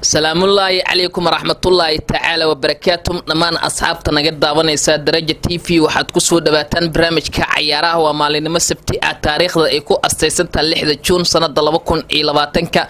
salaamullaahi calaykum waraxmatullaahi tacaala wabarakaatuh dhammaan asxaabta naga daawanaysa daraja TV waxaad ku soo dhawaataan barnaamijka cayaaraha waa maalinimo sabti ah taariikhda ay ku astaysantahay 6 Juun sanada 2020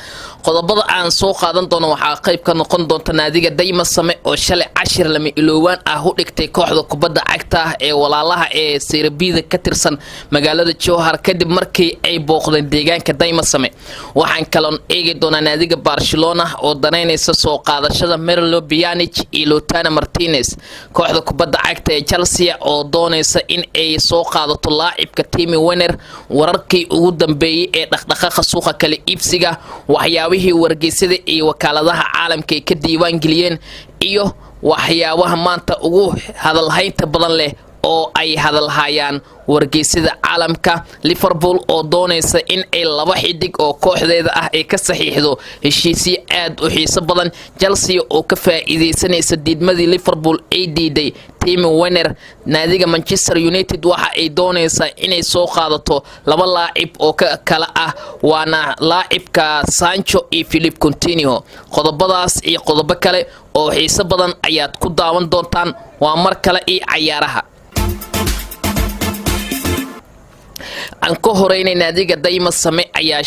qodobada aan soo qaadan doono waxaa qayb ka noqon doonta naadiga Dayma Same oo shalay 10 lama iloowaan ah u dhigtay kooxda kubadda cagta ee walaalaha ee Serbida ka tirsan magaalada Jowhar kadib markii ay booqdeen deegaanka Dayma Same waxaan kaloon eegi doonaa naadiga Barcelona oo daneynaysa soo qaadashada Merlo Pjanic iyo Lautaro Martinez kooxda kubadda cagta ee Chelsea oo doonaysa in ay soo qaadato laacibka Timo Werner wararkii ugu dambeeyay ee dhaqdhaqaaqa suuqa kale iibsiga waxyaabihii wargeysada iyo wakaaladaha caalamka ka diiwaan galiyeen iyo waxyaabaha maanta ugu hadalhaynta badan leh oo ay hadalhayaan wargeysada caalamka Liverpool oo doonaysa in ay laba xidig oo kooxdeeda ah ay ka saxiixdo heshiisyo aad u xiiso badan Chelsea oo ka faa'iideysanaysa diidmadii Liverpool ay diiday Timo Werner naadiga Manchester United waxa ay doonaysaa inay soo qaadato laba laacib oo kala ah waana laacibka Sancho iyo Philippe Coutinho qodobadaas iyo qodobo kale oo xiiso badan ayaad ku daawan doontaan waa mar kale iyo cayaaraha aan ka horeynay naadiga Dayma Same ayaa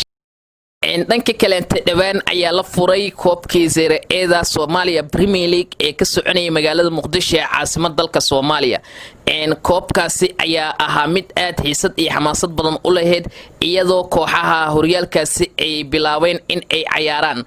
dhanka kale inta dhawaan ayaa la furay koobkii Serie A Soomaaliya Premier League ee ka soconayay magaalada Muqdisho ee caasimadda dalka Soomaaliya koobkaasi ayaa ahaa mid aad xiisad iyo xamaasad badan u lahayd iyadoo kooxaha horyaalkaasi ay bilaabeen in ay cayaaraan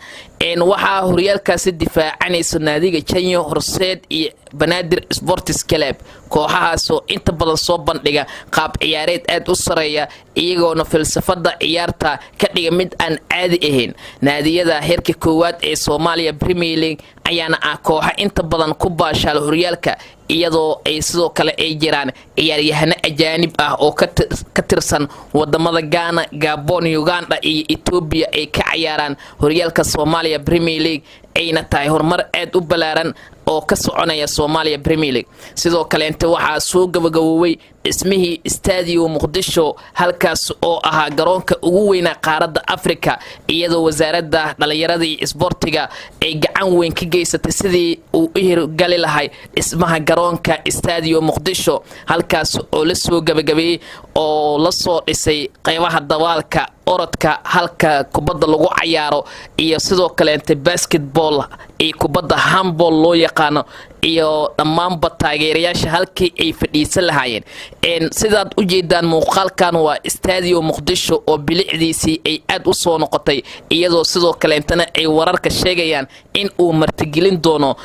waxaa horyaalkaasi difaacanaysa naadiga Janyo Horseed iyo Banaadir Sports Club kooxahaas oo inta badan soo bandhiga qaab ciyaareed aad u sareeya iyagoona falsafada ciyaarta ka dhiga mid aan caadi ahayn naadiyada heerka koowaad ee Soomaaliya Premier League ayaana ah kooxa inta badan ku baashaal horyaalka iyadoo ay sidoo kale ay jiraan ciyaaryahano ajaanib ah oo ka tirsan wadamada Ghana, Gabon, Uganda iyo Ethiopia ay ka ciyaaraan horyaalka Soomaaliya Premier League ayna tahay horumar aad u balaaran oo ka soconaya Soomaaliya Premier League sidoo kale inta waxa soo gabagaboway ismihii Stadio Muqdisho halkaas oo ahaa garoonka ugu weyn qaaradda Afrika iyadoo wasaaradda dhalinyarada iyo isboortiga ay gacan weyn ka geysatay sidii uu hirgali lahay ismaha garoonka Stadio Muqdisho halkaas oo la soo gabagabay oo la soo dhisay qaybaha dawaalka orodka halka kubadda lagu ciyaaro iyo sidoo kale inta basketball iyo kubadda handball loo yaqaano iyo dhammaanba taageerayaasha halkii ay fadhiisan lahaayeen sidaad u jeedaan muuqaalkan waa Stadio Muqdisho oo bilicdiisii ay aad u soo noqotay iyadoo sidoo kale intana ay wararka sheegayaan in uu martigelin doono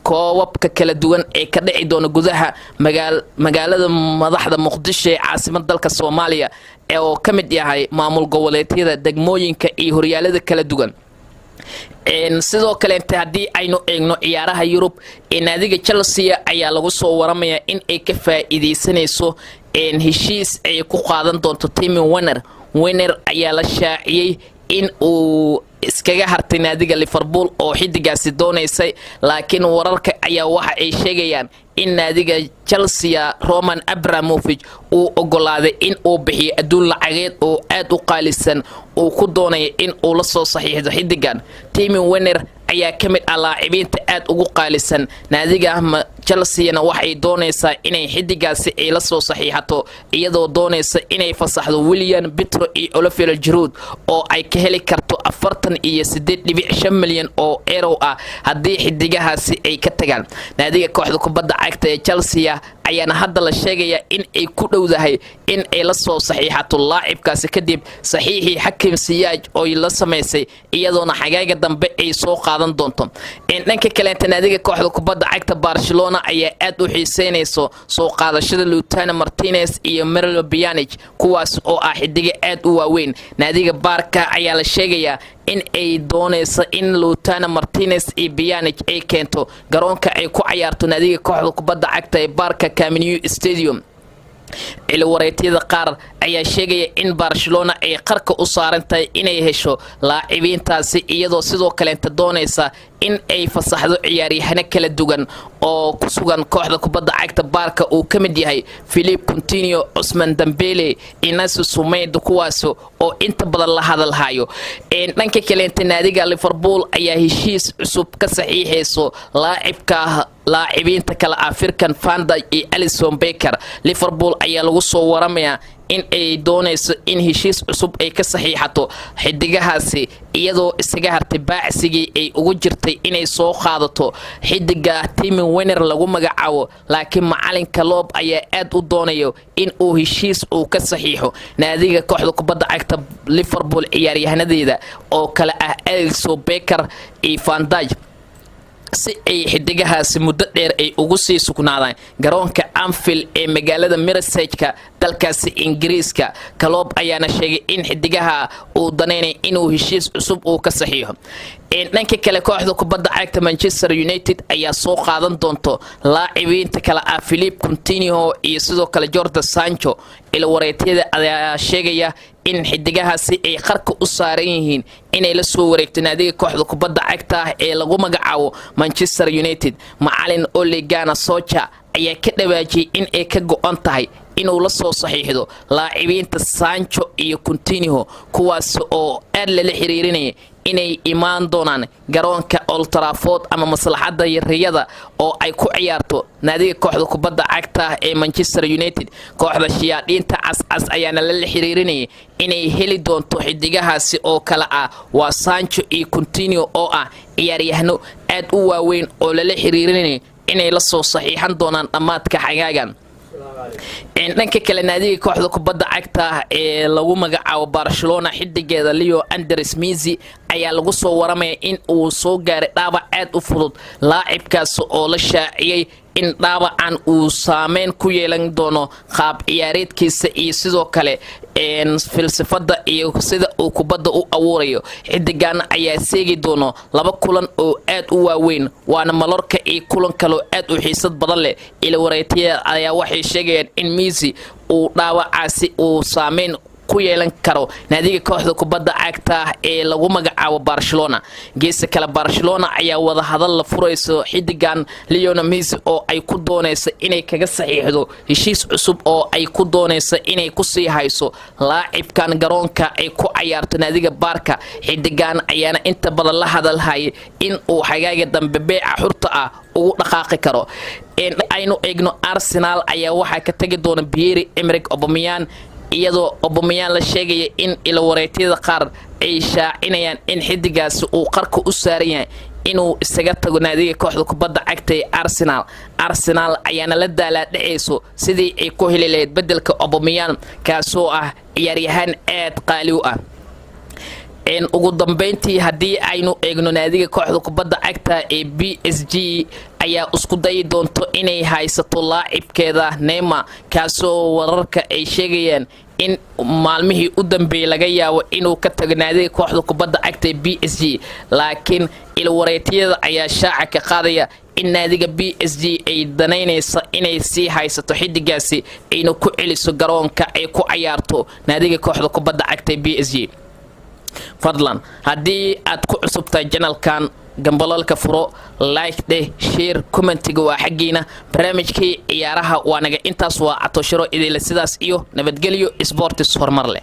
koobabka kala duwan ee ka dhici doona gudaha magaalada madaxda Muqdisho ee caasimadda dalka Soomaaliya oo ka mid yahay maamul goboleedyada degmooyinka iyo horyaalada kala duwan sidoo kale inta hadii aynu eegno ciyaaraha Yurub naadiga Chelsea ayaa lagu soo waramayaa in ay ka faa'iideysanayso heshiis ay ku qaadan doonto Timo Werner ayaa la shaaciyay in uu iskaga hartay naadiga Liverpool oo xidigaasi doonaysay laakiin wararka ayaa waxa ay sheegayaan in naadiga Chelsea Roman Abramovich uu ogolaaday in uu bixiyo aduun lacageed oo aad u qaalisan oo ku doonay in uu la soo saxiixdo xidigan Timo Werner ayaa ka mid ah laacibiinta aad ugu qaalisan naadiga Chelsea-na waxay doonaysaa inay xidigaasi ay la soo saxiixato iyadoo doonaysa inay fasaxdo William Petro iyo Olivier Giroud oo ay ka heli karto 48.5 milyan oo euro ah hadii xidigahaasi ay ka tagaan naadiga kooxda kubadda cagta ee Chelsea ayaana hadda la sheegaya in ay ku dhowdahay in ay la soo saxiixato laacibkaasi kadib saxiixii Hakim Ziyech oo la sameysay iyadoona xagaaga dambe ay soo qaadan doonto dhanka kale naadiga kooxda kubadda cagta Barcelona ayaa aad u xiiseynayso soo qaadashada Lautaro Martinez iyo Merlo Pjanic kuwaas oo ah xidiga aad u waaweyn naadiga Barca ayaa la sheegaya in ay doonayso in Lautaro Martinez iyo Pjanic ay keento garoonka ay ku ciyaarto naadiga kooxda kubadda cagta ee Barca Camp Nou Stadium wareetyada qaar ayaa sheegaya in Barcelona ay qarka u saarantahay inay hesho laacibiintaasi iyadoo sidoo kale inta doonaysa in ay fasaxdo ciyaaryahano kala duwan oo ku sugan kooxda kubadda cagta Barca uu ka mid yahay Philippe Coutinho, Ousmane Dembele, Inacio Semedo kuwaas oo inta badan la hadalhayo dhanka kale naadiga Liverpool ayaa heshiis cusub ka saxiixayso لاعبينta kala African Van Dijk iyo Alisson Becker. Liverpool ayaa lagu soo waramayaa in ay doonayso in heshiis cusub ay ka saxiixato xidigahaasi iyadoo isaga hartay baacsigii ay ugu jirtay inay soo qaadato xidiga Timo Werner lagu magacaabo, laakiin macalinka Klopp ayaa aad u doonayo in uu heshiis uu ka saxiixo naadiga kooxda kubadda cagta Liverpool ciyaaryahanadeeda oo kala ah Alisson Becker iyo Van Dijk si ay xidigahaasi muddo dheer ay ugu sii sugnaadaan garoonka Anfield ee magaalada Merseyside dalkaasi Ingiriiska. Klopp ayaana sheegay in xidigaha uu daneynay inuu heshiis cusub uu ka saxiixo. dhanka kale kooxda kubadda cagta Manchester United ayaa soo qaadan doonto لاعبينta kala ah Philippe Coutinho iyo sidoo kale Jadon Sancho. wareetyada ayaa sheegaya in xidigahaasi ay qarka u saaran yihiin inay la soo wareegto naadiga kooxda kubadda cagta ee lagu magacaabo Manchester United. macalin Ole Gunnar Solskjaer ayaa ka dhawaajiyay in ay ka go'an tahay inuu la soo saxiixdo لاعبينta Sancho iyo Coutinho kuwaas oo aad la xiriirinaya inay imaan doonaan garoonka Old Trafford ama maslaxada yariyada oo ay ku ciyaarto naadiga kooxda kubadda cagta ee Manchester United. kooxda shiyaadinta cas ayaana la xiriirinayay inay heli doonto xidigahaasi oo kala ah waa Sancho iyo Coutinho oo ah ciyaaryahano aad u waaweyn oo la xiriirinayay inay la soo saxiixan doonaan dhamaadka xagaagan. dhanka kale naadiga kooxda kubadda cagta ee lagu magacaabo Barcelona xidigeeda Leo Andres Messi ayaa lagu soo waramay in uu soo gaaray dhaawac aad u fudud. laacibkaas oo la shaaciyay in dhaawacan uu saameyn ku yeelan doono qaab ciyaareedkiisa iyo sidoo kale falsafada iyo sida uu kubadda u awoorayo. xidigan ayaa seegi doono 2 kulan oo aad u waaweyn waana Mallorca iyo kulan kale oo aad u xiisad badan leh. wareetyada ayaa waxay sheegayaan in Messi uu dhaawacaasi uu saameyn ku yeelan karo naadiga kooxda kubadda cagta ee lagu magacaabo Barcelona. geeska kale Barcelona ayaa wada hadal la furayso xidigan Lionel Messi oo ay ku doonayso inay kaga saxiixdo heshiis cusub oo ay ku doonayso inay ku sii hayso laacibkan garoonka ay ku ciyaarto naadiga Barca. xidigan ayaana inta badan la hadalhay in uu xagaaga dambe beeca xurta ah ugu dhaqaaqi karo. aynu eegno Arsenal ayaa waxa ka tagi doona Pierre-Emerick Aubameyang iyadoo Aubameyang la sheegay in wareetyada qaar ay shaacinayaan in xidigaasi uu qarka u saaran yahay inuu isaga tago naadiga kooxda kubadda cagta ee Arsenal ayaana la daaladhacayso sidii ay ku heli lahayd bedelka Aubameyang kaasoo ah ciyaaryahan aad qaali u ah. ugu dambeyntii haddii aynu eegno naadiga kooxda kubadda cagta ee PSG ayaa isku dayi doonto inay haysato laacibkeeda Neymar kaasoo wararka ay sheegayaan in maalmihii u dambeeyay laga yaabo inuu ka tago naadiga kooxda kubadda cagta ee PSG. laakiin wareetyada ayaa shaaca ka qaadaya in naadiga PSG ay danaynayso inay sii haysato xidigaasi ayna ku celiso garoonka ay ku ciyaarto naadiga kooxda kubadda cagta ee PSG. fadlan haddii aad ku cusubtahay channelkan gambalalka furo like deh share commentiga waa xaqiina barnaamijkii ciyaaraha waa naga intaas waa Catoshiro idil sidaas iyo nabadgelyo sports hormar leh.